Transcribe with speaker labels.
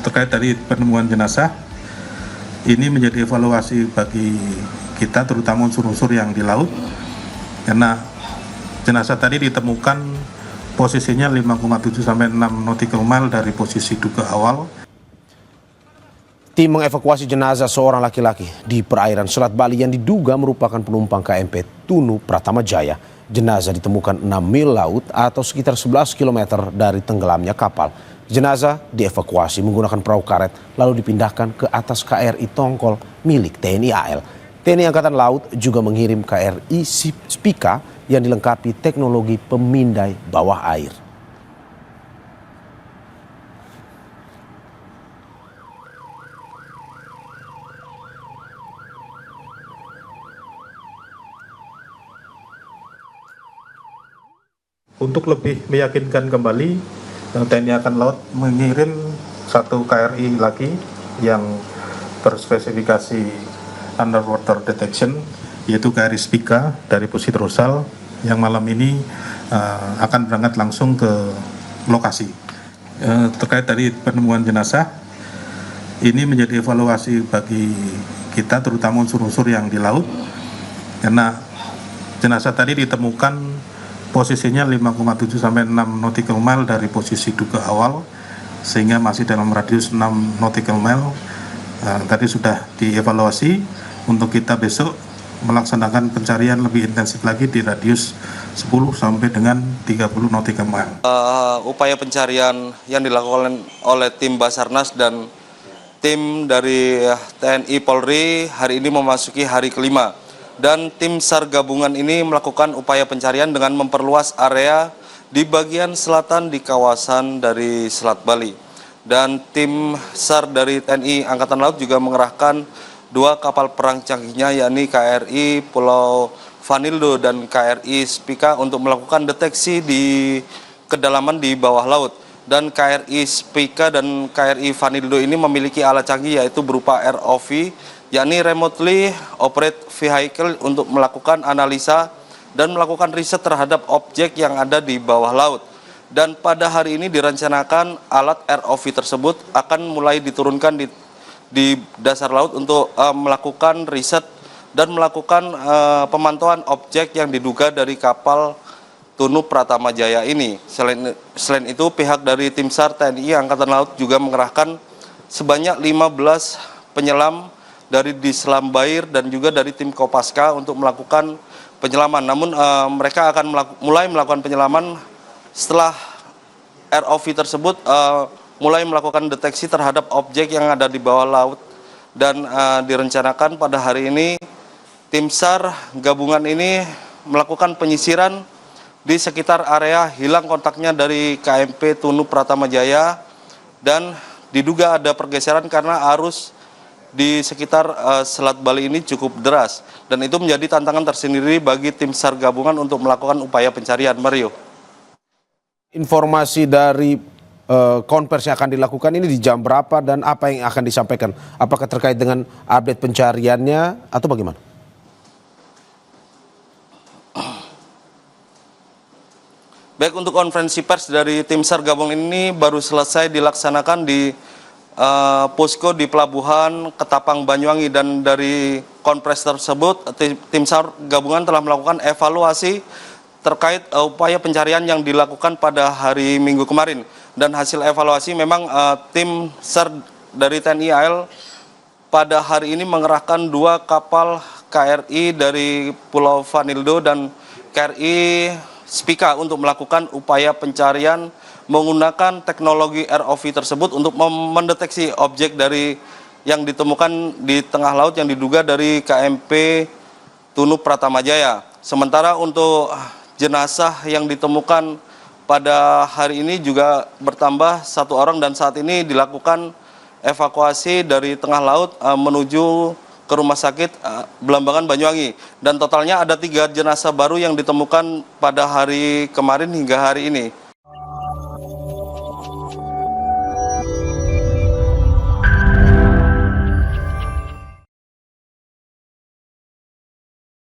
Speaker 1: terkait dari penemuan jenazah, ini menjadi evaluasi bagi kita, terutama unsur-unsur yang di laut, karena jenazah tadi ditemukan posisinya 5,7 sampai 6 nautical mile dari posisi duga awal.
Speaker 2: Tim mengevakuasi jenazah seorang laki-laki di perairan Selat Bali yang diduga merupakan penumpang KMP Tunu Pratama Jaya. Jenazah ditemukan 6 mil laut atau sekitar 11 km dari tenggelamnya kapal. Jenazah dievakuasi menggunakan perahu karet lalu dipindahkan ke atas KRI Tongkol milik TNI AL. TNI Angkatan Laut juga mengirim KRI Spika yang dilengkapi teknologi pemindai bawah air.
Speaker 1: Untuk lebih meyakinkan kembali, TNI Angkatan Laut mengirim satu KRI lagi yang berspesifikasi underwater detection, yaitu KRI Spika dari posisi dorsal yang malam ini akan berangkat langsung ke lokasi. Terkait dari penemuan jenazah, ini menjadi evaluasi bagi kita, terutama unsur-unsur yang di laut, karena jenazah tadi ditemukan posisinya 5,7 sampai 6 nautical mile dari posisi duga awal, sehingga masih dalam radius 6 nautical mile. Tadi sudah dievaluasi untuk kita besok melaksanakan pencarian lebih intensif lagi di radius 10 sampai dengan 30 nautical mile.
Speaker 3: Upaya pencarian yang dilakukan oleh tim Basarnas dan tim dari TNI Polri hari ini memasuki hari kelima. Dan tim SAR gabungan ini melakukan upaya pencarian dengan memperluas area di bagian selatan di kawasan dari Selat Bali. Dan tim SAR dari TNI Angkatan Laut juga mengerahkan 2 kapal perang canggihnya, yakni KRI Pulau Vanildo dan KRI Spika untuk melakukan deteksi di kedalaman di bawah laut. Dan KRI Spika dan KRI Vanildo ini memiliki alat canggih yaitu berupa ROV, yakni remotely operate vehicle, untuk melakukan analisa dan melakukan riset terhadap objek yang ada di bawah laut. Dan pada hari ini direncanakan alat ROV tersebut akan mulai diturunkan di dasar laut untuk melakukan riset dan melakukan pemantauan objek yang diduga dari kapal Tunu Pratama Jaya ini. Selain itu, pihak dari tim SAR TNI Angkatan Laut juga mengerahkan sebanyak 15 penyelam dari Dislam Bair dan juga dari tim Kopaska untuk melakukan penyelaman. Namun mereka akan mulai melakukan penyelaman setelah ROV tersebut mulai melakukan deteksi terhadap objek yang ada di bawah laut. Dan direncanakan pada hari ini tim SAR gabungan ini melakukan penyisiran di sekitar area hilang kontaknya dari KMP Tunu Pratama Jaya, dan diduga ada pergeseran karena arus di sekitar Selat Bali ini cukup deras, dan itu menjadi tantangan tersendiri bagi tim SAR gabungan untuk melakukan upaya pencarian. Mario.
Speaker 2: Informasi dari konversi yang akan dilakukan ini di jam berapa dan apa yang akan disampaikan? Apakah terkait dengan update pencariannya atau bagaimana?
Speaker 3: Baik, untuk konferensi pers dari tim SAR gabungan ini baru selesai dilaksanakan di posko di Pelabuhan Ketapang Banyuwangi, dan dari konferensi tersebut tim SAR gabungan telah melakukan evaluasi terkait upaya pencarian yang dilakukan pada hari Minggu kemarin. Dan hasil evaluasi memang tim SAR dari TNI AL pada hari ini mengerahkan 2 kapal KRI dari Pulau Vanildo dan KRI Spika untuk melakukan upaya pencarian menggunakan teknologi ROV tersebut untuk mendeteksi objek dari yang ditemukan di tengah laut yang diduga dari KMP Tunu Pratama Jaya. Sementara untuk jenazah yang ditemukan pada hari ini juga bertambah 1 orang, dan saat ini dilakukan evakuasi dari tengah laut menuju ke Rumah Sakit Belambangan Banyuwangi. Dan totalnya ada 3 jenazah baru yang ditemukan pada hari kemarin hingga hari ini.